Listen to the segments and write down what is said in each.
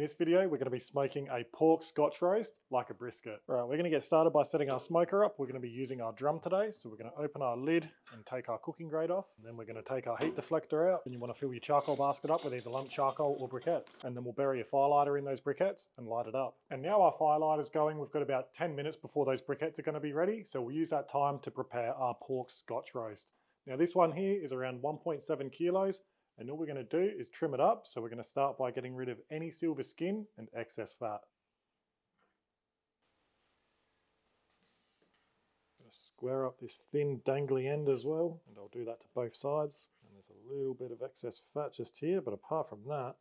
this video, we're going to be smoking a pork Scotch roast like a brisket. All right, we're going to get started by setting our smoker up. We're going to be using our drum today. So we're going to open our lid and take our cooking grate off. And then we're going to take our heat deflector out. And you want to fill your charcoal basket up with either lump charcoal or briquettes. And then we'll bury a fire lighter in those briquettes and light it up. And now our fire lighter's going. We've got about 10 minutes before those briquettes are going to be ready. So we'll use that time to prepare our pork Scotch roast. Now this one here is around 1.7 kilos. And all we're going to do is trim it up. So we're going to start by getting rid of any silver skin and excess fat. I'm going to square up this thin dangly end as well, and I'll do that to both sides. And there's a little bit of excess fat just here, but apart from that,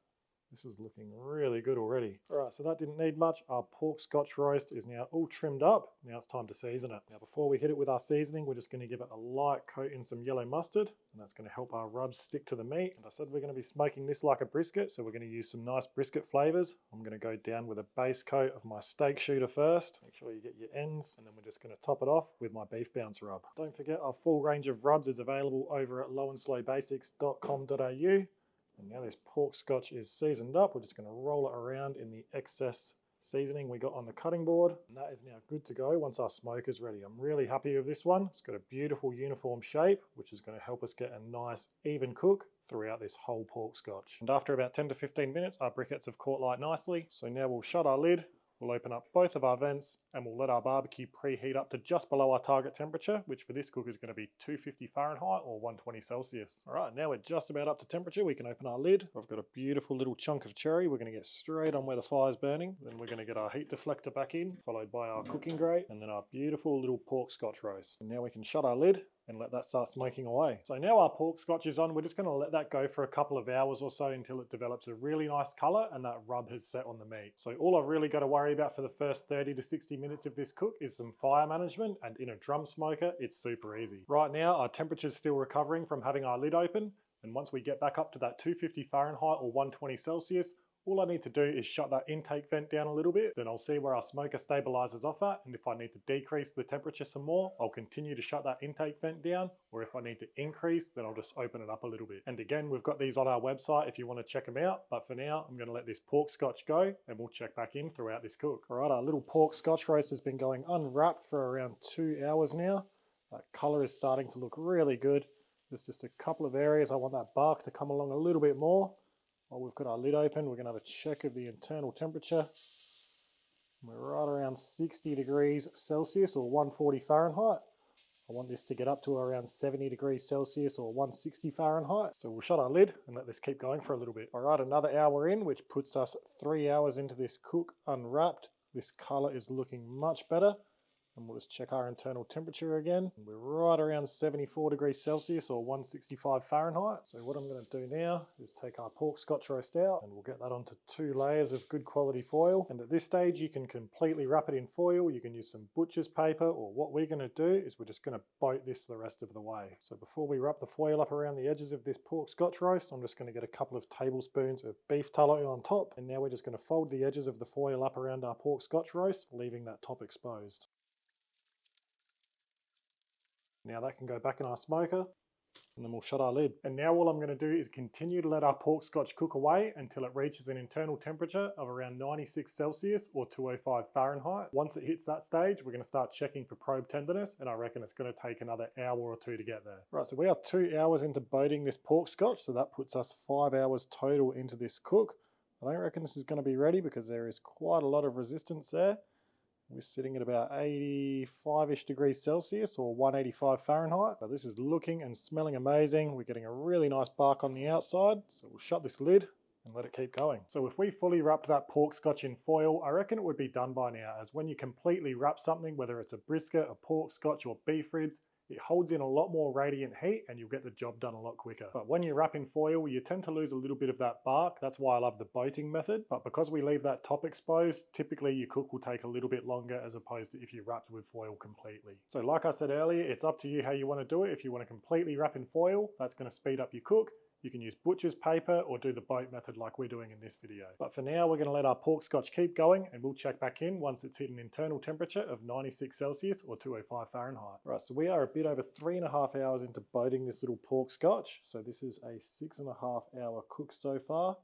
this is looking really good already. All right, so that didn't need much. Our pork Scotch roast is now all trimmed up. Now it's time to season it. Now before we hit it with our seasoning, we're just going to give it a light coat in some yellow mustard, and that's going to help our rubs stick to the meat. And I said we're going to be smoking this like a brisket, so we're going to use some nice brisket flavors. I'm going to go down with a base coat of my steak shooter first. Make sure you get your ends, and then we're just going to top it off with my beef bounce rub. Don't forget our full range of rubs is available over at lowandslowbasics.com.au. And now this pork Scotch is seasoned up. We're just going to roll it around in the excess seasoning we got on the cutting board. And that is now good to go once our smoke is ready. I'm really happy with this one. It's got a beautiful uniform shape, which is going to help us get a nice even cook throughout this whole pork Scotch. And after about 10 to 15 minutes, our briquettes have caught light nicely. So now we'll shut our lid. We'll open up both of our vents and we'll let our barbecue preheat up to just below our target temperature, which for this cook is going to be 250 Fahrenheit or 120 Celsius. All right, now we're just about up to temperature. We can open our lid. I've got a beautiful little chunk of cherry. We're going to get straight on where the fire's burning. Then we're going to get our heat deflector back in, followed by our cooking grate, and then our beautiful little pork Scotch roast. And now we can shut our lid and let that start smoking away. So now our pork Scotch is on. We're just going to let that go for a couple of hours or so until it develops a really nice color and that rub has set on the meat. So all I've really got to worry about for the first 30 to 60 minutes of this cook is some fire management, and in a drum smoker, it's super easy. Right now, our temperature's still recovering from having our lid open, and once we get back up to that 250 Fahrenheit or 120 Celsius, all I need to do is shut that intake vent down a little bit, then I'll see where our smoker stabilizes off at, and if I need to decrease the temperature some more, I'll continue to shut that intake vent down, or if I need to increase, then I'll just open it up a little bit. And again, we've got these on our website if you want to check them out, but for now, I'm going to let this pork Scotch go, and we'll check back in throughout this cook. All right, our little pork Scotch roast has been going unwrapped for around 2 hours now. That color is starting to look really good. There's just a couple of areas I want that bark to come along a little bit more. While we've got our lid open, we're going to have a check of the internal temperature. We're right around 60 degrees Celsius or 140 Fahrenheit. I want this to get up to around 70 degrees Celsius or 160 Fahrenheit. So we'll shut our lid and let this keep going for a little bit. All right, another hour in, which puts us 3 hours into this cook unwrapped. This color is looking much better. And we'll just check our internal temperature again. We're right around 74 degrees Celsius or 165 Fahrenheit. So what I'm going to do now is take our pork Scotch roast out and we'll get that onto 2 layers of good quality foil. And at this stage, you can completely wrap it in foil. You can use some butcher's paper, or what we're going to do is we're just going to boat this the rest of the way. So before we wrap the foil up around the edges of this pork Scotch roast, I'm just going to get a couple of tablespoons of beef tallow on top. And now we're just going to fold the edges of the foil up around our pork Scotch roast, leaving that top exposed. Now that can go back in our smoker, and then we'll shut our lid. And now all I'm going to do is continue to let our pork Scotch cook away until it reaches an internal temperature of around 96 Celsius or 205 Fahrenheit. Once it hits that stage, we're going to start checking for probe tenderness, and I reckon it's going to take another hour or 2 to get there. Right, so we are 2 hours into boating this pork Scotch, so that puts us 5 hours total into this cook. I don't reckon this is going to be ready because there is quite a lot of resistance there. We're sitting at about 85-ish degrees Celsius or 185 Fahrenheit. But this is looking and smelling amazing. We're getting a really nice bark on the outside. So we'll shut this lid and let it keep going. So if we fully wrapped that pork Scotch in foil, I reckon it would be done by now, as when you completely wrap something, whether it's a brisket, a pork Scotch or beef ribs, it holds in a lot more radiant heat and you'll get the job done a lot quicker. But when you wrap in foil, you tend to lose a little bit of that bark. That's why I love the boating method. But because we leave that top exposed, typically your cook will take a little bit longer as opposed to if you wrapped with foil completely. So like I said earlier, it's up to you how you want to do it. If you want to completely wrap in foil, that's going to speed up your cook. You can use butcher's paper or do the boat method like we're doing in this video. But for now, we're going to let our pork Scotch keep going and we'll check back in once it's hit an internal temperature of 96 Celsius or 205 Fahrenheit. Right, so we are a bit over 3.5 hours into boating this little pork Scotch. So this is a 6.5 hour cook so far.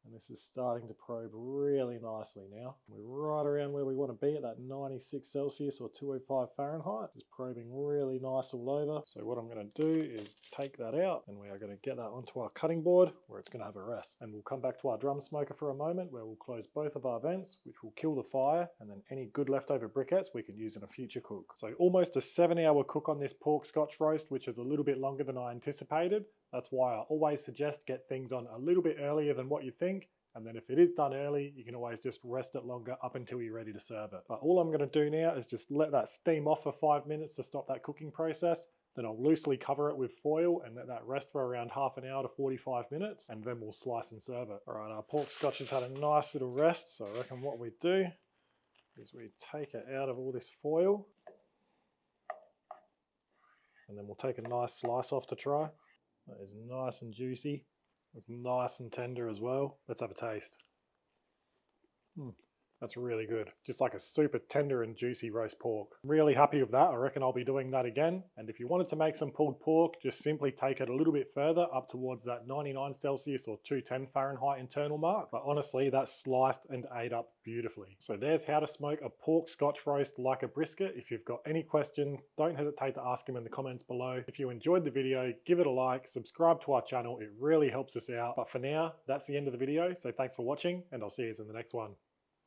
And this is starting to probe really nicely now. We're right around where we want to be at that 96 Celsius or 205 Fahrenheit. Just probing really nice all over. So what I'm going to do is take that out and we are going to get that onto our cutting board where it's going to have a rest. And we'll come back to our drum smoker for a moment where we'll close both of our vents, which will kill the fire, and then any good leftover briquettes we can use in a future cook. So almost a 7-hour cook on this pork Scotch roast, which is a little bit longer than I anticipated. That's why I always suggest get things on a little bit earlier than what you think. And then if it is done early, you can always just rest it longer up until you're ready to serve it. But all I'm going to do now is just let that steam off for 5 minutes to stop that cooking process. Then I'll loosely cover it with foil and let that rest for around half an hour to 45 minutes, and then we'll slice and serve it. All right, our pork Scotch has had a nice little rest, so I reckon what we do is we take it out of all this foil, and then we'll take a nice slice off to try. That is nice and juicy. It's nice and tender as well. Let's have a taste. That's really good. Just like a super tender and juicy roast pork. Really happy with that. I reckon I'll be doing that again. And if you wanted to make some pulled pork, just simply take it a little bit further up towards that 99 Celsius or 210 Fahrenheit internal mark. But honestly, that's sliced and ate up beautifully. So there's how to smoke a pork Scotch roast like a brisket. If you've got any questions, don't hesitate to ask them in the comments below. If you enjoyed the video, give it a like, subscribe to our channel. It really helps us out. But for now, that's the end of the video. So thanks for watching, and I'll see you in the next one.